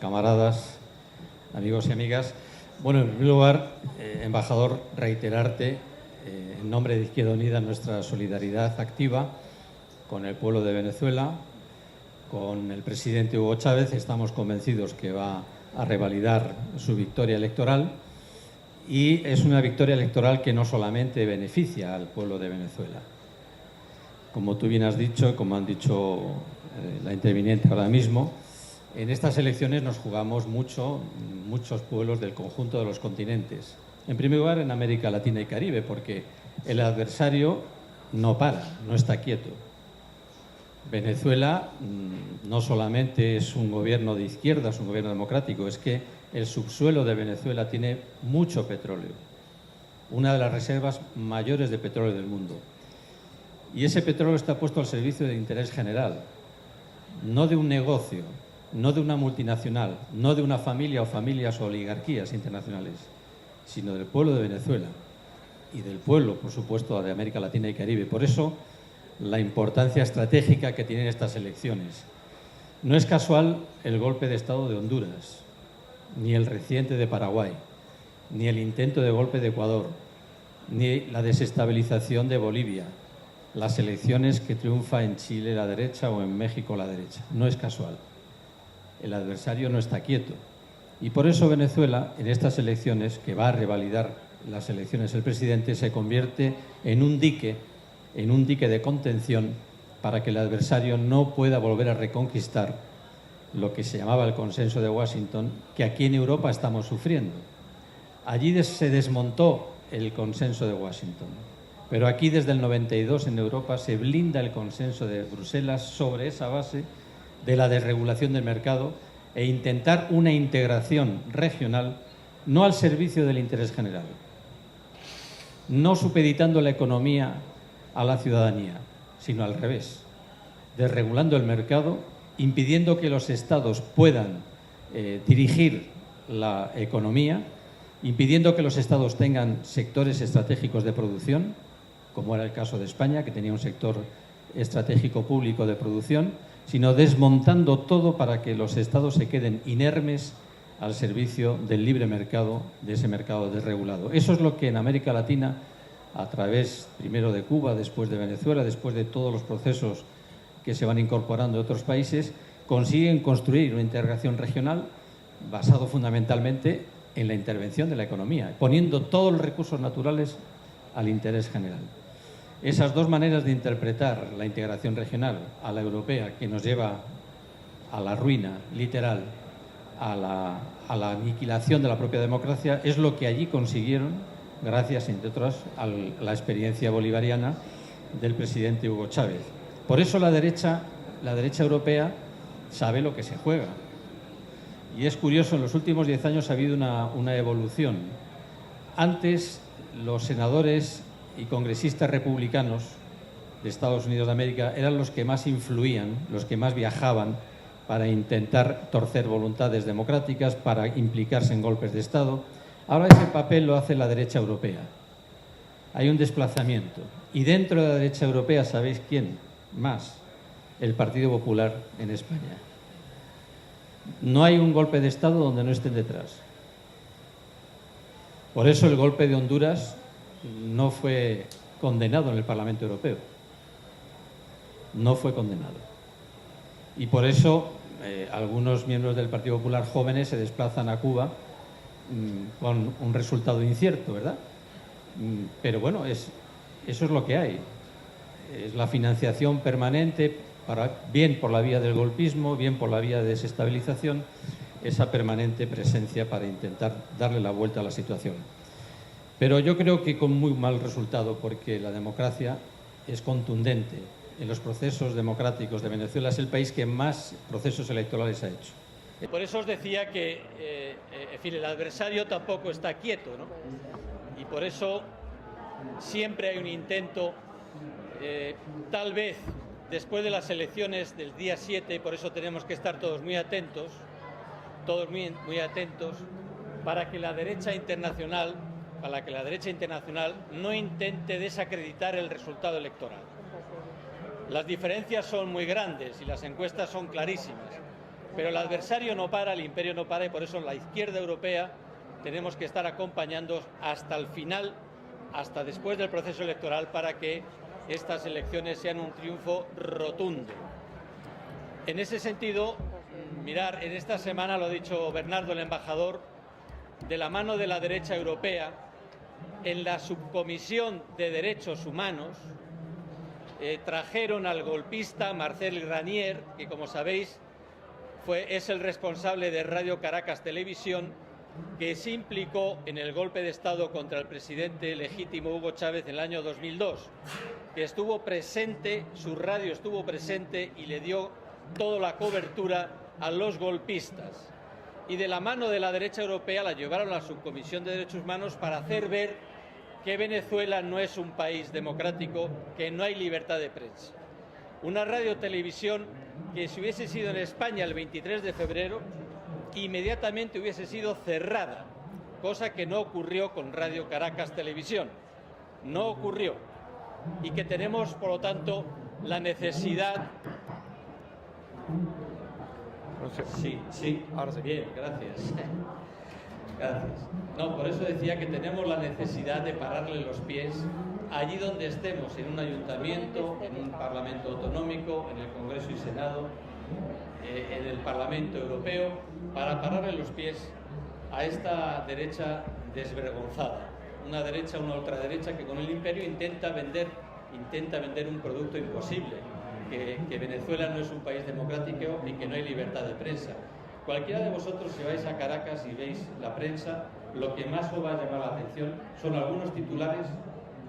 Camaradas, amigos y amigas. Bueno, en primer lugar, embajador, reiterarte en nombre de Izquierda Unida nuestra solidaridad activa con el pueblo de Venezuela, con el presidente Hugo Chávez. Estamos convencidos que va a revalidar su victoria electoral, y es una victoria electoral que no solamente beneficia al pueblo de Venezuela. Como tú bien has dicho, como han dicho la interviniente ahora mismo, en estas elecciones nos jugamos muchos pueblos del conjunto de los continentes. En primer lugar, en América Latina y Caribe, porque el adversario no para, no está quieto. Venezuela no solamente es un gobierno de izquierda, es un gobierno democrático, es que el subsuelo de Venezuela tiene mucho petróleo, una de las reservas mayores de petróleo del mundo. Y ese petróleo está puesto al servicio del interés general, no de un negocio, no de una multinacional, no de una familia o familias o oligarquías internacionales, sino del pueblo de Venezuela y del pueblo, por supuesto, de América Latina y Caribe. Por eso, la importancia estratégica que tienen estas elecciones. No es casual el golpe de Estado de Honduras, ni el reciente de Paraguay, ni el intento de golpe de Ecuador, ni la desestabilización de Bolivia, las elecciones que triunfa en Chile la derecha o en México la derecha. No es casual. El adversario no está quieto. Y por eso Venezuela, en estas elecciones, que va a revalidar las elecciones el presidente, se convierte en un dique de contención para que el adversario no pueda volver a reconquistar lo que se llamaba el consenso de Washington, que aquí en Europa estamos sufriendo. Allí se desmontó el consenso de Washington, pero aquí desde el 92 en Europa se blinda el consenso de Bruselas sobre esa base de la desregulación del mercado e intentar una integración regional no al servicio del interés general, no supeditando la economía a la ciudadanía, sino al revés, desregulando el mercado, impidiendo que los estados puedan dirigir la economía, impidiendo que los estados tengan sectores estratégicos de producción, como era el caso de España, que tenía un sector estratégico público de producción, sino desmontando todo para que los estados se queden inermes al servicio del libre mercado, de ese mercado desregulado. Eso es lo que en América Latina, a través primero de Cuba, después de Venezuela, después de todos los procesos que se van incorporando de otros países, consiguen construir una integración regional basado fundamentalmente en la intervención de la economía, poniendo todos los recursos naturales al interés general. Esas dos maneras de interpretar la integración regional, a la europea, que nos lleva a la ruina literal, a la aniquilación de la propia democracia, es lo que allí consiguieron, gracias, entre otras, a la experiencia bolivariana del presidente Hugo Chávez. Por eso la derecha europea sabe lo que se juega. Y es curioso, en los últimos 10 años ha habido una evolución. Antes, los senadores y congresistas republicanos de Estados Unidos de América eran los que más influían, los que más viajaban para intentar torcer voluntades democráticas, para implicarse en golpes de Estado. Ahora ese papel lo hace la derecha europea. Hay un desplazamiento. Y dentro de la derecha europea, ¿sabéis quién más? El Partido Popular en España. No hay un golpe de Estado donde no estén detrás. Por eso el golpe de Honduras no fue condenado en el Parlamento Europeo. No fue condenado. Y por eso algunos miembros del Partido Popular jóvenes se desplazan a Cuba con un resultado incierto, ¿verdad? Pero bueno, eso es lo que hay. Es la financiación permanente, bien por la vía del golpismo, bien por la vía de desestabilización, esa permanente presencia para intentar darle la vuelta a la situación. Pero yo creo que con muy mal resultado, porque la democracia es contundente. En los procesos democráticos de Venezuela es el país que más procesos electorales ha hecho. Por eso os decía que en fin, el adversario tampoco está quieto, ¿no? Y por eso siempre hay un intento, tal vez después de las elecciones del día 7, por eso tenemos que estar todos muy atentos, para que la derecha internacional no intente desacreditar el resultado electoral. Las diferencias son muy grandes y las encuestas son clarísimas. Pero el adversario no para, el imperio no para, y por eso la izquierda europea tenemos que estar acompañando hasta el final, hasta después del proceso electoral, para que estas elecciones sean un triunfo rotundo. En ese sentido, mirar, en esta semana, lo ha dicho Bernardo, el embajador, de la mano de la derecha europea, en la subcomisión de derechos humanos, trajeron al golpista Marcel Granier, que como sabéis es el responsable de Radio Caracas Televisión, que se implicó en el golpe de Estado contra el presidente legítimo Hugo Chávez en el año 2002, que estuvo presente, su radio estuvo presente y le dio toda la cobertura a los golpistas. Y de la mano de la derecha europea la llevaron a la subcomisión de derechos humanos para hacer ver que Venezuela no es un país democrático, que no hay libertad de prensa. Una radio-televisión que, si hubiese sido en España el 23 de febrero, inmediatamente hubiese sido cerrada, cosa que no ocurrió con Radio Caracas Televisión. No ocurrió. Y que tenemos, por lo tanto, la necesidad... Sí, ahora sí. Bien, gracias. Gracias. No, por eso decía que tenemos la necesidad de pararle los pies allí donde estemos, en un ayuntamiento, en un parlamento autonómico, en el Congreso y Senado, en el Parlamento Europeo, para pararle los pies a esta derecha desvergonzada. Una derecha, una ultraderecha que con el imperio intenta vender un producto imposible, que Venezuela no es un país democrático y que no hay libertad de prensa. Cualquiera de vosotros, si vais a Caracas y veis la prensa, lo que más os va a llamar la atención son algunos titulares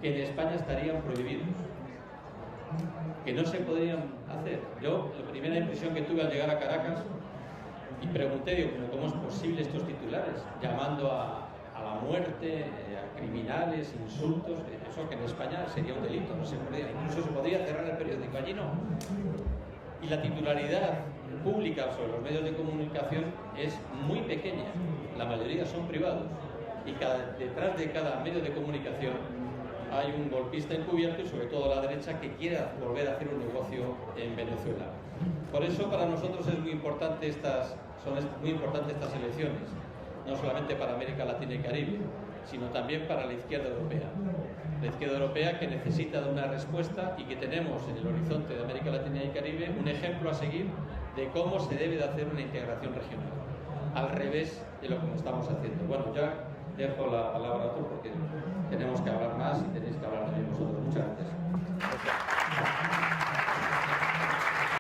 que en España estarían prohibidos, que no se podrían hacer. Yo, la primera impresión que tuve al llegar a Caracas, y pregunté, digo, ¿cómo es posible estos titulares? Llamando a la muerte, a criminales, insultos, eso que en España sería un delito, no se podría, incluso se podría cerrar el periódico, allí no. Y la titularidad pública sobre los medios de comunicación es muy pequeña, la mayoría son privados, y detrás de cada medio de comunicación hay un golpista encubierto, y sobre todo la derecha, que quiera volver a hacer un negocio en Venezuela. Por eso para nosotros es muy importante son muy importantes estas elecciones, no solamente para América Latina y Caribe, sino también para la izquierda europea. La izquierda europea, que necesita de una respuesta, y que tenemos en el horizonte de América Latina y Caribe un ejemplo a seguir de cómo se debe de hacer una integración regional, al revés de lo que estamos haciendo. Bueno, ya dejo la palabra a otro porque tenemos que hablar más y tenéis que hablar también vosotros. Muchas gracias.